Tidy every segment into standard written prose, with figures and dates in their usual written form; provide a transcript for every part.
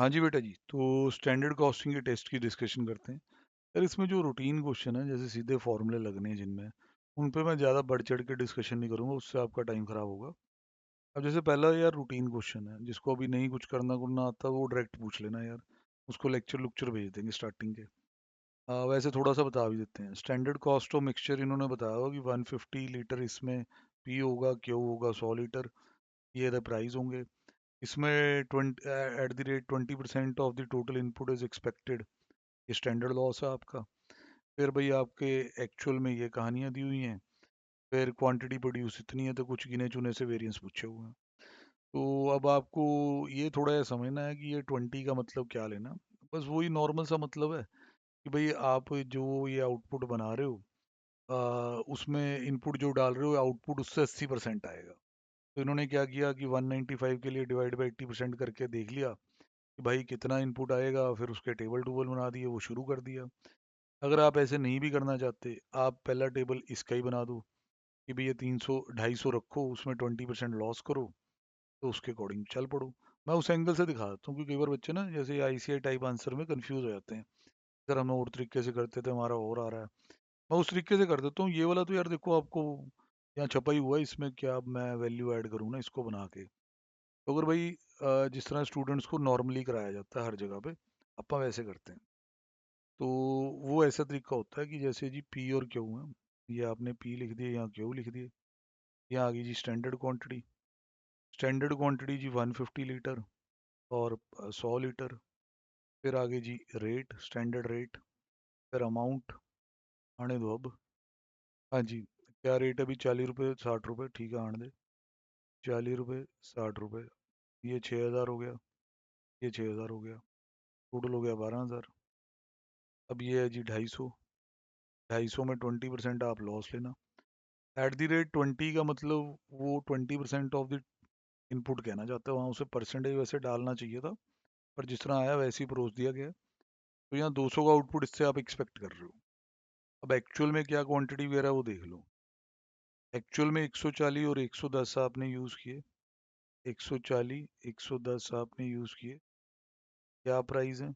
हाँ जी बेटा जी, तो स्टैंडर्ड कॉस्टिंग के टेस्ट की डिस्कशन करते हैं। यार इसमें जो रूटीन क्वेश्चन है, जैसे सीधे फॉर्मूले लगने हैं जिनमें, उन पे मैं ज़्यादा बढ़ चढ़ के डिस्कशन नहीं करूँगा, उससे आपका टाइम खराब होगा। अब जैसे पहला यार रूटीन क्वेश्चन है, जिसको अभी नहीं कुछ करना करना आता वो डायरेक्ट पूछ लेना यार। उसको लेक्चर लुक्चर भेज देंगे स्टार्टिंग के। वैसे थोड़ा सा बता भी देते हैं। स्टैंडर्ड कॉस्ट ऑफ मिक्सचर इन्होंने बताया होगा कि 150 लीटर इसमें पी होगा, क्यू होगा, 100 लीटर, ये द प्राइस होंगे। इसमें 20% of the total input is expected, ये स्टैंडर्ड लॉस है आपका। फिर भाई आपके एक्चुअल में ये कहानियाँ दी हुई हैं। फिर क्वांटिटी प्रोड्यूस इतनी है, तो कुछ गिने चुने से वेरिएंस पूछे हुए हैं। तो अब आपको ये थोड़ा ये समझना है कि ये 20 का मतलब क्या लेना। बस वही नॉर्मल सा मतलब है कि भाई आप जो ये आउटपुट बना रहे हो, उसमें इनपुट जो डाल रहे हो, आउटपुट उससे 80% आएगा। तो इन्होंने क्या किया कि 195 के लिए डिवाइड बाई 80% करके देख लिया कि भाई कितना इनपुट आएगा, फिर उसके टेबल टूबल बना दिए, वो शुरू कर दिया। अगर आप ऐसे नहीं भी करना चाहते, आप पहला टेबल इसका ही बना दो कि भाई ये 300 250 रखो, उसमें 20% लॉस करो, तो उसके अकॉर्डिंग चल पड़ो। मैं उस एंगल से दिखा देता हूँ, क्योंकि कई बार बच्चे ना जैसे आईसीआई टाइप आंसर में कंफ्यूज हो जाते हैं। सर हम और तरीके से करते थे, हमारा और आ रहा है। मैं उस तरीके से कर देता हूँ। ये वाला तो यार देखो, आपको यहाँ छपा ही हुआ है, इसमें क्या अब मैं वैल्यू ऐड करूँ ना इसको बना के। तो अगर भाई जिस तरह स्टूडेंट्स को नॉर्मली कराया जाता है हर जगह पे, अपन वैसे करते हैं। तो वो ऐसा तरीका होता है कि जैसे जी पी और क्यू है, ये आपने पी लिख दिए, यहाँ क्यू लिख दिए। यहाँ आ गई जी स्टैंडर्ड क्वांटिटी। स्टैंडर्ड क्वांटिटी जी 150 लीटर और 100 लीटर। फिर आगे जी रेट, स्टैंडर्ड रेट। फिर अमाउंट, आने दो अब। हाँ जी, क्या रेट है अभी? 40 रुपये, 60 रुपये, ठीक है आने दे। 40 रुपये, 60 रुपये, ये 6,000 हो गया, ये 6,000 हो गया, टोटल हो गया 12,000। अब ये है जी 250। 250 में 20% आप लॉस लेना। एट दी रेट 20 का मतलब वो 20% ऑफ द इनपुट कहना चाहता है, वहाँ उसे परसेंटेज वैसे डालना चाहिए था, पर जिस तरह आया वैसे ही परोस दिया गया है। तो यहाँ 200 का आउटपुट इससे आप एक्सपेक्ट कर रहे हो। अब एक्चुअल में क्या क्वांटिटी वगैरह वो देख लो। एक्चुअल में 140 और 110 आपने यूज़ किए। 140, 110 आपने यूज़ किए। क्या प्राइस है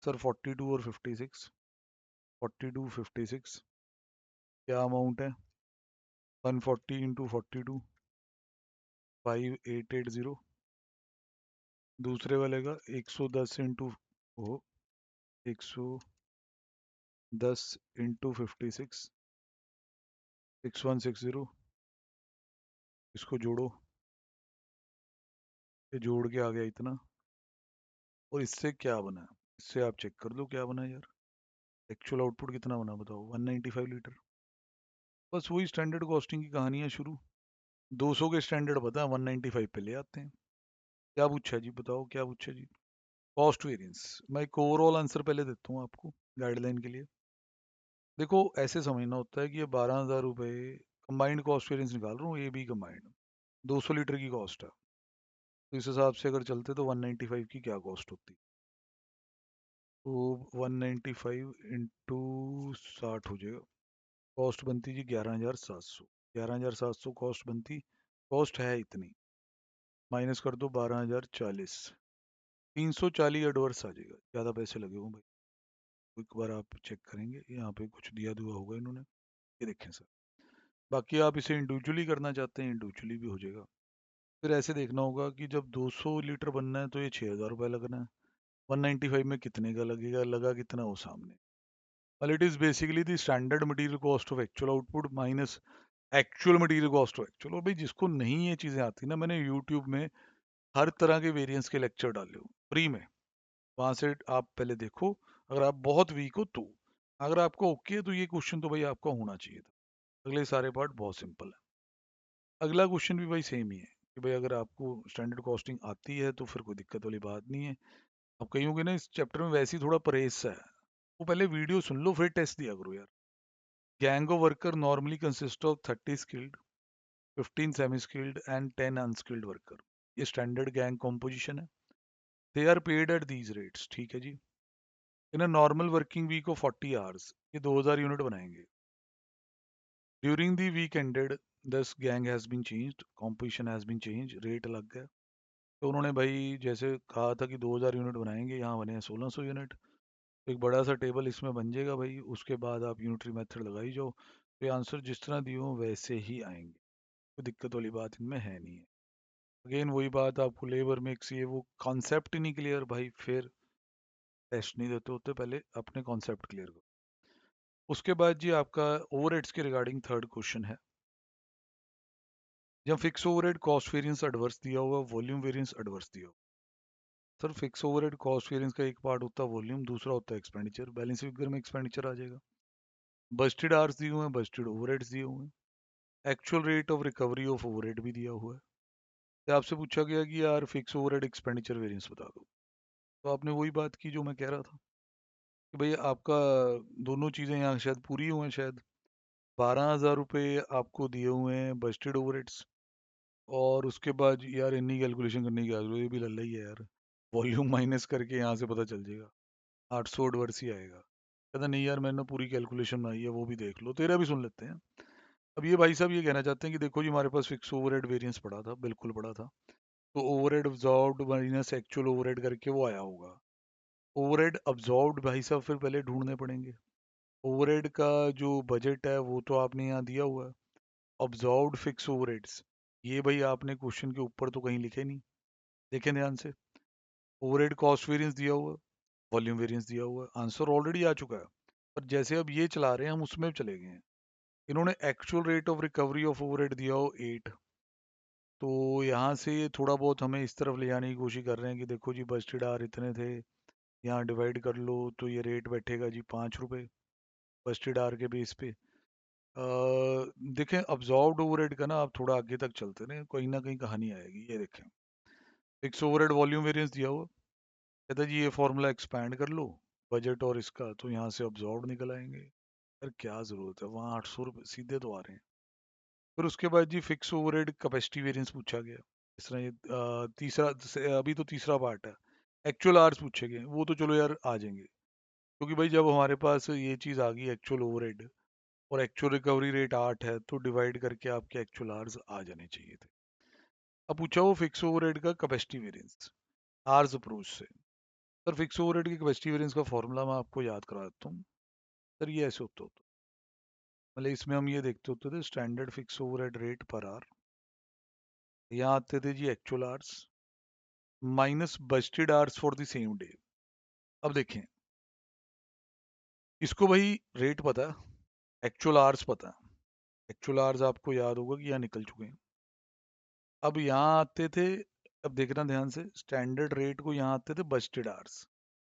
सर? 42 और 56। 42, 56। क्या अमाउंट है? 140 इंटू 42, 5880। दूसरे वाले का 110 इंटू, ओ 110 इंटू 56, 6160। इसको जोड़ो, ये जोड़ के आ गया इतना। और इससे क्या बना? इससे आप चेक कर लो क्या बना यार। एक्चुअल आउटपुट कितना बना बताओ? 195 लीटर। बस वही स्टैंडर्ड कॉस्टिंग की कहानी है शुरू। 200 के स्टैंडर्ड पता है, 195 पे ले आते हैं। क्या पूछा जी? बताओ क्या पूछा जी? Cost variance. मैं एक ओवरऑल आंसर पहले देता हूँ आपको गाइडलाइन के लिए। देखो ऐसे समझना होता है कि ये 12,000 रुपये कंबाइंड कॉस्ट वेरिएंस निकाल रहा हूँ, ए बी कंबाइंड। 200 लीटर की कॉस्ट है, तो इस हिसाब से अगर चलते तो 195 की क्या कॉस्ट होती? तो 195 इंटू 60 हो जाएगा। कॉस्ट बनती जी 11,700। 11,700 कॉस्ट बनती। कॉस्ट है इतनी, माइनस कर दो 12,040। 340 एडवर्स आ जाएगा, ज़्यादा पैसे लगे हों भाई। एक बार आप चेक करेंगे, यहाँ पे कुछ दिया दुआ होगा इन्होंने, ये देखें सर। बाकी आप इसे इंडिविजुअली करना चाहते हैं, इंडिविजुअली भी हो जाएगा। फिर ऐसे देखना होगा कि जब 200 लीटर बनना है तो ये 6,000 रुपये लगना है। 195 में कितने का लगेगा, लगा कितना हो सामने। well it is basically the standard material cost of actual output minus actual material cost हो एक्चुअल। और भाई जिसको नहीं ये चीज़ें आती ना, मैंने यूट्यूब में हर तरह के वेरिएंस के लेक्चर डाले हो फ्री में, वहाँ से आप पहले देखो। अगर आप बहुत वीक हो तो, अगर आपको ओके है तो ये क्वेश्चन तो भाई आपका होना चाहिए था। अगले सारे पार्ट बहुत सिंपल है। अगला क्वेश्चन भी भाई सेम ही है कि भाई अगर आपको स्टैंडर्ड कॉस्टिंग आती है तो फिर कोई दिक्कत वाली बात नहीं है। अब कहीं होगे ना इस चैप्टर में वैसे ही थोड़ा परहेज सा है, वो पहले वीडियो सुन लो फिर टेस्ट दिया करो यार। Gang of worker normally consist of 30 skilled, 15 semi skilled and 10 unskilled worker. ये स्टैंडर्ड गैंग कॉम्पोजिशन है। They are paid at these rates, ठीक है जी। In a normal working week of 40 hours, ये 2000 यूनिट बनाएंगे। During the week ended, this gang has been changed, composition has been change, rate अलग है। तो उन्होंने भाई जैसे कहा था कि 2000 यूनिट बनाएंगे, यहाँ बने हैं 1600 यूनिट। तो एक बड़ा सा टेबल इसमें बन जाएगा भाई, उसके बाद आप यूनिटरी मेथड लगाई जाओ, तो ये आंसर जिस तरह दिए हो वैसे ही आएंगे। कोई दिक्कत वाली बात इनमें है नहीं है। अगेन वही बात, आपको लेबर मिक्स ये वो कॉन्सेप्ट ही नहीं क्लियर भाई, फिर टेस्ट नहीं देते होते, पहले अपने कॉन्सेप्ट क्लियर करो। उसके बाद जी आपका ओवरहेड्स के रिगार्डिंग थर्ड क्वेश्चन है। जब fix overhead cost variance adverse दिया हुआ, वॉल्यूम वेरिएंस एडवर्स दिया हुआ। Sir fix overhead cost variance का एक पार्ट होता है वॉल्यूम, दूसरा होता है एक्सपेंडिचर। बैलेंस फिगर में एक्सपेंडिचर आ जाएगा। बजटेड आवर्स दिए हुए हैं, बजटेड ओवरहेड्स दिए हुए हैं, actual rate of recovery of overhead भी दिया हुआ है। तो आपसे पूछा गया कि यार फिक्स ओवरहेड एक्सपेंडिचर वेरिएंस बता दो, तो आपने वही बात की जो मैं कह रहा था कि भाई आपका दोनों चीज़ें यहाँ शायद पूरी हुए हैं शायद। 12,000 रुपये आपको दिए हुए हैं बजटेड ओवरहेड्स, और उसके बाद यार इन्नी कैलकुलेशन करने की जरूरत, ये भी लल्ला ही है यार, वॉल्यूम माइनस करके यहाँ से पता चल जाएगा, 800 एडवर्स ही आएगा। कहता नहीं यार मैंने पूरी कैलकुलेशन बनाई है, वो भी देख लो, तेरा भी सुन लेते हैं। अब ये भाई साहब ये कहना चाहते हैं कि देखो जी हमारे पास फिक्स ओवरहेड वेरिएंस पड़ा था, बिल्कुल पड़ा था, तो overhead absorbed minus actual overhead करके वो आया होगा। ओवरहेड अब्जॉर्ब्ड भाई साहब फिर पहले ढूंढने पड़ेंगे। ओवरहेड का जो बजट है वो तो आपने यहाँ दिया हुआ है। अब्जॉर्ब्ड फिक्स ओवरहेड्स, ये भाई आपने क्वेश्चन के ऊपर तो कहीं लिखे नहीं, देखें ध्यान से। ओवरहेड कॉस्ट वेरिएंस दिया हुआ है, वॉल्यूम वेरिएंस दिया हुआ है, आंसर ऑलरेडी आ चुका है। पर जैसे अब ये चला रहे हैं हम उसमें चले गए हैं। इन्होंने actual rate of recovery of overhead दिया हो 8, तो यहाँ से ये थोड़ा बहुत हमें इस तरफ ले जाने की कोशिश कर रहे हैं कि देखो जी बजटेड आर इतने थे, यहाँ डिवाइड कर लो तो ये रेट बैठेगा जी 5 रुपये बजटेड आर के बेस पे। देखें अब्जॉर्ब्ड ओवरहेड का ना, आप थोड़ा आगे तक चलते रहे, कहीं ना कहीं कहानी आएगी। ये देखें फिक्स ओवरहेड वॉल्यूम वेरिएंस दिया हुआ, कहता है जी ये फॉर्मूला एक्सपैंड कर लो बजट और इसका, तो यहाँ से अब्जॉर्ब निकल आएंगे। यार क्या ज़रूरत है, वहाँ 800 रुपये सीधे तो आ रहे हैं। फिर उसके बाद जी फिक्स ओवरहेड कैपेसिटी वेरिएंस पूछा गया। इस तरह ये अभी तो तीसरा पार्ट है। एक्चुअल आवर्स पूछे गए, वो तो चलो यार आ जाएंगे, क्योंकि भाई जब हमारे पास ये चीज़ आ गई एक्चुअल ओवरहेड और एक्चुअल रिकवरी रेट 8 है, तो डिवाइड करके आपके एक्चुअल आवर्स आ जाने चाहिए थे। अब पूछा वो फिक्स ओवरहेड का कैपेसिटी वेरिएंस आवर्स अप्रोच से। सर फिक्स ओवरहेड की कैपेसिटी वेरिएंस का फॉर्मूला मैं आपको याद करा देता हूँ। सर ये ऐसे होता मतलब इसमें हम ये देखते होते थे standard fix overhead rate per hour, यहाँ आते थे जी actual hours minus budgeted hours for the same day. अब देखें इसको भाई रेट पता है, एक्चुअल आवर्स पता है, एक्चुअल आवर्स आपको याद होगा कि यहाँ निकल चुके हैं। अब यहाँ आते थे, अब देखना ध्यान से, स्टैंडर्ड रेट को यहाँ आते थे बजटेड आवर्स।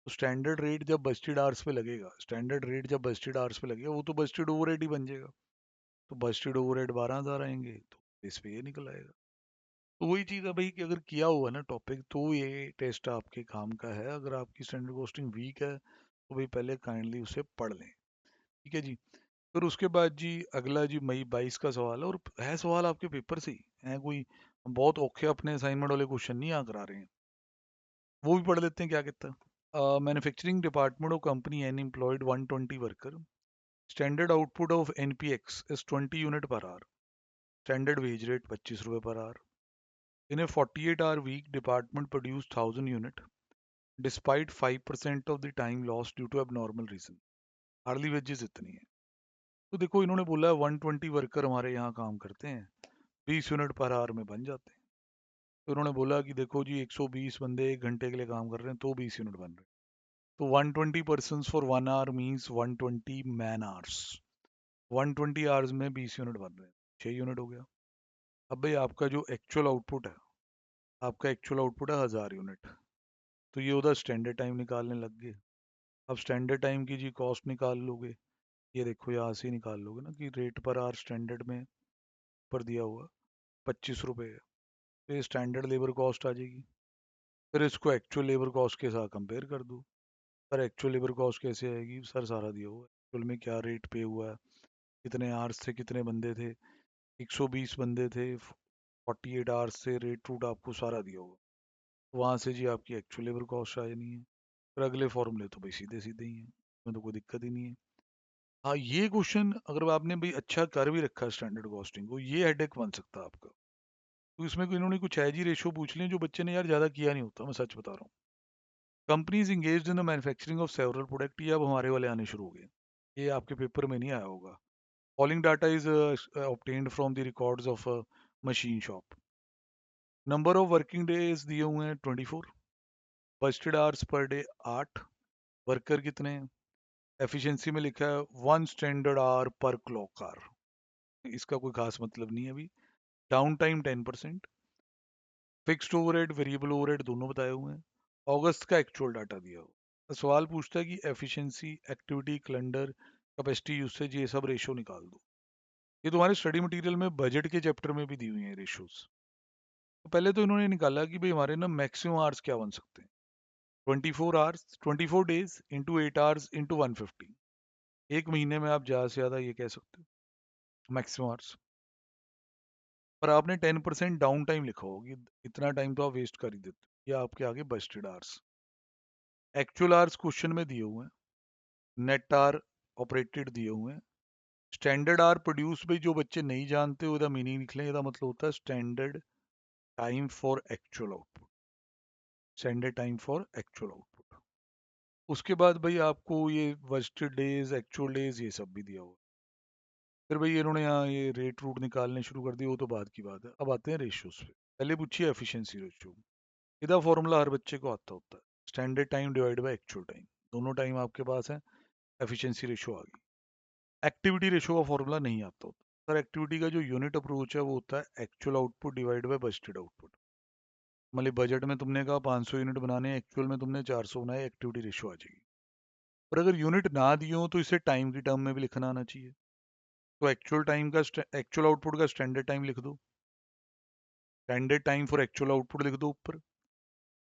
तो स्टैंडर्ड रेट जब बजटेड आवर्स पे लगेगा, स्टैंडर्ड रेट जब बजटेड आवर्स पे लगेगा वो तो बजटेड ओवरहेड ही बन जाएगा। तो बजटेड ओवरहेड 12,000 आएंगे, तो इस पे ये निकल आएगा। तो वही चीज़ है भाई कि अगर किया हुआ ना टॉपिक, तो ये टेस्ट आपके काम का है। अगर आपकी स्टैंडर्ड कॉस्टिंग वीक है तो भाई पहले काइंडली उसे पढ़ लें। ठीक है जी। फिर उसके बाद जी अगला जी मई 22 का सवाल है, और है सवाल आपके पेपर से ही है, कोई बहुत औखे अपने असाइनमेंट वाले क्वेश्चन नहीं आ करा रहे हैं। वो भी पढ़ लेते हैं क्या कहता है। Manufacturing department of company an employed 120 worker, standard output of NPX is 20 unit per hour, standard wage rate 25 रुपये per hour. In a 48-hour week, department produced 1,000 unit despite 5% of the time lost due to abnormal reason. Hardly wages इतनी है। तो देखो इन्होंने बोला है 120 worker हमारे यहाँ काम करते हैं, 20 यूनिट पर आवर में बन जाते हैं। तो इन्होंने बोला कि देखो जी 120 बंदे 1 घंटे के लिए काम कर रहे हैं तो 20 यूनिट बन रहे हैं। तो 120 person for 1 hour means 120 man hours, 120 hours में 20 यूनिट बन रहे हैं, 6 यूनिट हो गया। अब भाई आपका जो एक्चुअल आउटपुट है, आपका एक्चुअल आउटपुट है 1000 यूनिट, तो ये उधर स्टैंडर्ड टाइम निकालने लग गए। अब स्टैंडर्ड टाइम की जी कॉस्ट निकाल लोगे, ये देखो यहाँ से ही निकाल लोगे ना कि रेट पर आवर स्टैंडर्ड में पर दिया हुआ 25 रुपये है, तो ये स्टैंडर्ड लेबर कॉस्ट आ जाएगी। फिर इसको एक्चुअल लेबर कॉस्ट के साथ कंपेयर कर दो। सर एक्चुअल लेबर कॉस्ट कैसे आएगी, सर सारा दिया हुआ है एक्चुअल में क्या रेट पे हुआ है, कितने आवर्स थे, कितने बंदे थे, 120 बंदे थे, 48 आवर्स से रेट रूट आपको सारा दिया होगा। वहाँ से जी आपकी एक्चुअल लेबर कॉस्ट आ जानी है। फिर अगले फॉर्मूले तो भाई सीधे सीधे ही हैं, इसमें तो कोई दिक्कत ही नहीं है। हाँ ये क्वेश्चन अगर आपने भाई अच्छा कर भी रखा है स्टैंडर्ड कॉस्टिंग को, ये हेडेक बन सकता है आपका। तो इसमें इन्होंने कुछ है जी रेशो पूछ लिए जो बच्चे ने यार ज़्यादा किया नहीं होता, मैं सच बता रहा हूँ। Companies engaged in the manufacturing of several product, ये अब हमारे वाले आने शुरू हो गए। ये आपके पेपर में नहीं आया होगा। Following data is obtained from the records of machine shop. Number of working days दिए हुए हैं 24। Busted hours per day 8। Worker कितने हैं? एफिशिएंसी में लिखा है 1 स्टैंडर्ड आवर पर क्लॉक आवर। इसका कोई खास मतलब नहीं है अभी। Down time 10%। Fixed overhead variable overhead दोनों बताए हुए हैं। अगस्त का एक्चुअल डाटा दिया हुआ। तो सवाल पूछता है कि efficiency, activity, calendar, capacity usage, ये सब रेशो निकाल दो। ये तुम्हारे स्टडी मटेरियल में बजट के चैप्टर में भी दी हुई है रेशोज। तो पहले तो इन्होंने निकाला कि भाई हमारे ना मैक्सिमम आवर्स क्या बन सकते हैं। 24 hours, 24 days into 8 hours into 150। एक महीने में आप ज़्यादा से ज़्यादा ये कह सकते हो मैक्सिमम आवर्स। पर आपने 10% डाउन टाइम लिखा होगा कि इतना टाइम तो आप वेस्ट कर ही देते हो। ये आपके आगे Busted hours. Actual hours question में दिए हुए हैं। नेट आवर ऑपरेटेड दिए हुए हैं। स्टैंडर्ड आवर प्रोड्यूस भाई जो बच्चे नहीं जानते उसका मीनिंग लिख लें। इसका मतलब होता है standard time for actual output. Standard time for actual output. उसके बाद भाई आपको ये वर्स्टेड डेज, एक्चुअल डेज, ये सब भी दिया हुआ। फिर भाई इन्होंने यहाँ ये रेट रूट निकालने शुरू कर दिए, वो तो बाद की बात है। अब आते हैं रेशियोज पे। पहले पूछिए एफिशिएंसी रेशियो। इसका फॉर्मूला हर बच्चे को आता होता है। Standard time divide by actual time. दोनों टाइम आपके पास है। एफिशिएंसी रेशियो आ गई। एक्टिविटी रेशियो का फॉर्मूला नहीं आता होता सर। एक्टिविटी का जो यूनिट अप्रोच है वो होता है actual output divide by budgeted output. मतलब बजट में तुमने कहा 500 यूनिट बनाने हैं, एक्चुअल में तुमने 400 बनाए, एक्टिविटी रेशियो आ जाएगी। पर अगर यूनिट ना दिए हो तो इसे टाइम की टर्म में भी लिखना आना चाहिए। तो एक्चुअल आउटपुट का स्टैंडर्ड टाइम लिख दो। Standard time for actual output लिख दो ऊपर।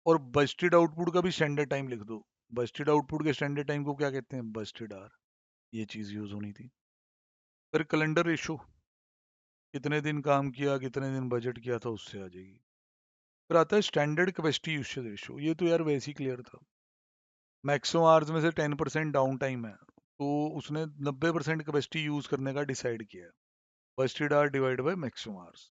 और बजटेड आउटपुट का भी स्टैंडर्ड टाइम लिख दो। बजटेड आउटपुट के स्टैंडर्ड टाइम को क्या कहते हैं? Budgeted hour. ये चीज यूज होनी थी। फिर कैलेंडर रेशो, कितने दिन काम किया, कितने दिन बजट किया था, उससे आ जाएगी। फिर आता है स्टैंडर्ड कैपेसिटी यूसेज रेशो। ये तो यार वैसे ही क्लियर था। मैक्सिमम आवर्स में से 10% डाउन टाइम है, तो उसने 90% कैपेसिटी यूज करने का डिसाइड किया है। Budgeted hour divide by maximum hours.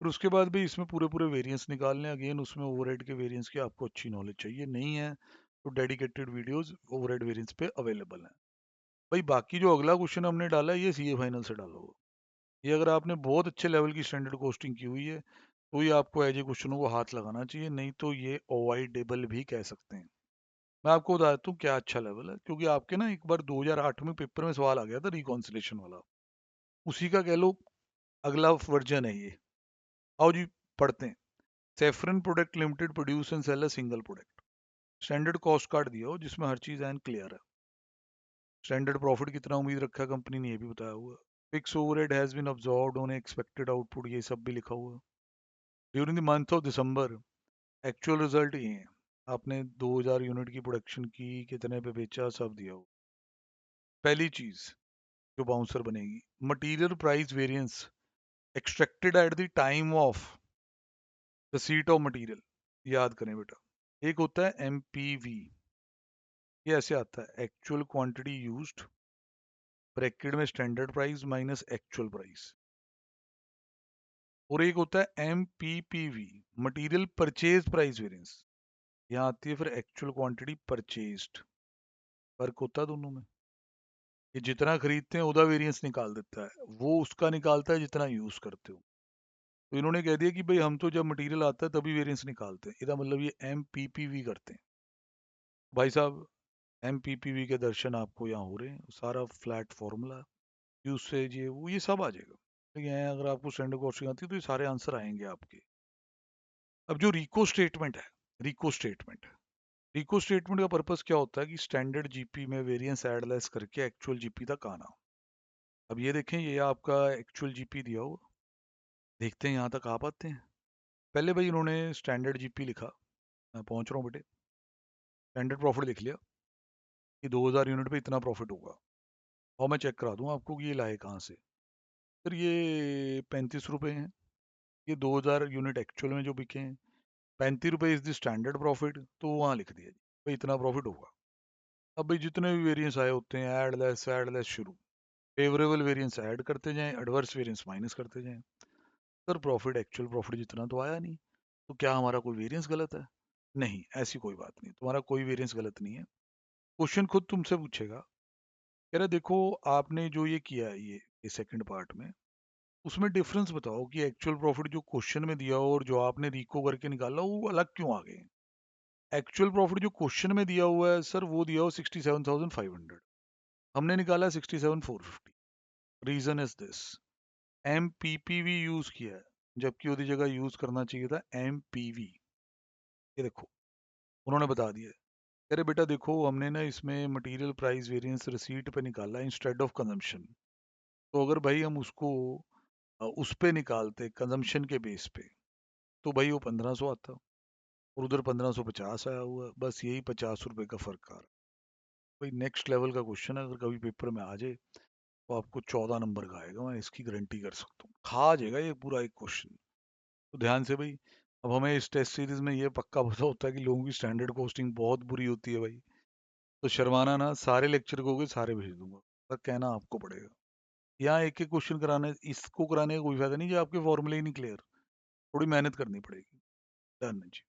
फिर उसके बाद भी इसमें पूरे पूरे वेरिएंस निकालने। अगेन उसमें ओवरहेड के वेरिएंस की आपको अच्छी नॉलेज चाहिए। नहीं है तो डेडिकेटेड वीडियोस ओवरहेड वेरिएंस पे अवेलेबल हैं। भाई बाकी जो अगला क्वेश्चन हमने डाला है ये सीए फाइनल से डाला हुआ। ये अगर आपने बहुत अच्छे लेवल की स्टैंडर्ड कॉस्टिंग की हुई है तो ये आपको एज ए क्वेश्चनों को हाथ लगाना चाहिए, नहीं तो ये अवॉइडेबल भी कह सकते हैं। मैं आपको बता देता हूँ क्या अच्छा लेवल है, क्योंकि आपके ना एक बार 2008 में पेपर में सवाल आ गया था रिकॉन्सिलेशन वाला। उसी का कह लो अगला वर्जन है ये। आओ जी पढ़ते हैं। Saffron product limited produce and sell a single product. Standard cost card दिया हो जिसमें हर चीज एंड क्लियर है। स्टैंडर्ड प्रॉफिट कितना उम्मीद रखा कंपनी ने, ये भी बताया हुआ। Fix overhead has been absorbed on expected output, ये सब भी लिखा हुआ। During the month of December actual result ये है। आपने 2000 यूनिट की प्रोडक्शन की, कितने पे बेचा, सब दिया हो। पहली चीज जो बाउंसर बनेगी, material price variance extracted at the time of receipt of material. याद करें बेटा, एक होता है एमपीवी, ये ऐसे आता है एक्चुअल क्वांटिटी यूज्ड ब्रैकेट में standard price minus actual price. और एक होता है एमपीपीवी, मटेरियल परचेज प्राइस वेरिएंस। यहाँ आती है फिर एक्चुअल क्वांटिटी परचेज्ड। फर्क होता है दोनों में। ये जितना खरीदते हैं उसका वेरिएंस निकाल देता है, वो उसका निकालता है जितना यूज करते हो। तो इन्होंने कह दिया कि भाई हम तो जब मटेरियल आता है तभी वेरिएंस निकालते हैं, इसका मतलब ये एमपीपीवी करते हैं। भाई साहब एमपीपीवी के दर्शन आपको यहाँ हो रहे हैं। सारा फ्लैट फॉर्मूला यूसेज ये वो ये सब आ जाएगा। ठीक है, अगर आपको स्टैंडर्ड कॉस्टिंग आती है तो ये सारे आंसर आएंगे आपके। अब जो रिको स्टेटमेंट है, रिको स्टेटमेंट रिको स्टेटमेंट का पर्पस क्या होता है कि स्टैंडर्ड जीपी में वेरिएंस ऐड लेस करके एक्चुअल जीपी तक आना। अब ये देखें, ये आपका एक्चुअल जीपी दिया हुआ। देखते हैं यहाँ तक आ पाते हैं। पहले भाई इन्होंने स्टैंडर्ड जीपी लिखा। मैं पहुंच रहा हूँ बेटे। स्टैंडर्ड प्रॉफिट लिख लिया कि 2000 यूनिट पे इतना प्रॉफिट होगा। और मैं चेक करा दूँ आपको कि ये लाए कहाँ से। फिर ये 35 रुपये हैं। ये 2000 यूनिट एक्चुअल में जो बिके हैं। 35 रुपये इज द स्टैंडर्ड प्रॉफिट, तो वहाँ लिख दिया जी भाई इतना प्रॉफिट होगा। अब भाई जितने भी वेरिएंस आए होते हैं ऐड लेस शुरू। फेवरेबल वेरिएंस ऐड करते जाएं, एडवर्स वेरिएंस माइनस करते जाएं। सर प्रॉफिट एक्चुअल प्रॉफिट जितना तो आया नहीं, तो क्या हमारा कोई वेरिएंस गलत है? नहीं, ऐसी कोई बात नहीं, तुम्हारा कोई वेरिएंस गलत नहीं है। क्वेश्चन खुद तुमसे पूछेगा, कह रहा देखो आपने जो ये किया है ये सेकंड पार्ट में, उसमें डिफरेंस बताओ कि एक्चुअल प्रॉफिट जो क्वेश्चन में दिया हो और जो आपने रिको करके निकाला हो, वो अलग क्यों आ गए। एक्चुअल प्रॉफिट जो क्वेश्चन में दिया हुआ है सर, वो दिया हो 67,500, हमने निकाला 67,450। Reason is this, MPPV use किया है, जबकि उसकी जगह यूज करना चाहिए था MPV। ये देखो, उन्होंने बता दिया। अरे बेटा देखो, हमने ना इसमें मटेरियल प्राइस वेरिएंस रिसीट पे निकाला इंस्टेड ऑफ कंजम्पशन। तो अगर भाई हम उसको उस पे निकालते कंजम्पशन के बेस पे, तो भाई वो 1500 आता, और उधर 1550 आया हुआ है। बस यही 50 रुपए का फर्क आ रहा है। भाई नेक्स्ट लेवल का क्वेश्चन है, अगर कभी पेपर में आ जाए तो आपको 14 नंबर का आएगा, मैं इसकी गारंटी कर सकता हूँ, खा जाएगा ये पूरा एक क्वेश्चन। तो ध्यान से भाई, अब हमें इस टेस्ट सीरीज में ये पक्का पता होता है कि लोगों की स्टैंडर्ड कॉस्टिंग बहुत बुरी होती है भाई। तो शर्माना ना, सारे लेक्चर को के सारे भेज दूंगा, पर कहना आपको पड़ेगा। यहाँ एक एक क्वेश्चन कराने, इसको कराने का कोई फायदा नहीं जो आपके फॉर्मूले ही नहीं क्लियर, थोड़ी मेहनत करनी पड़ेगी। डन जी।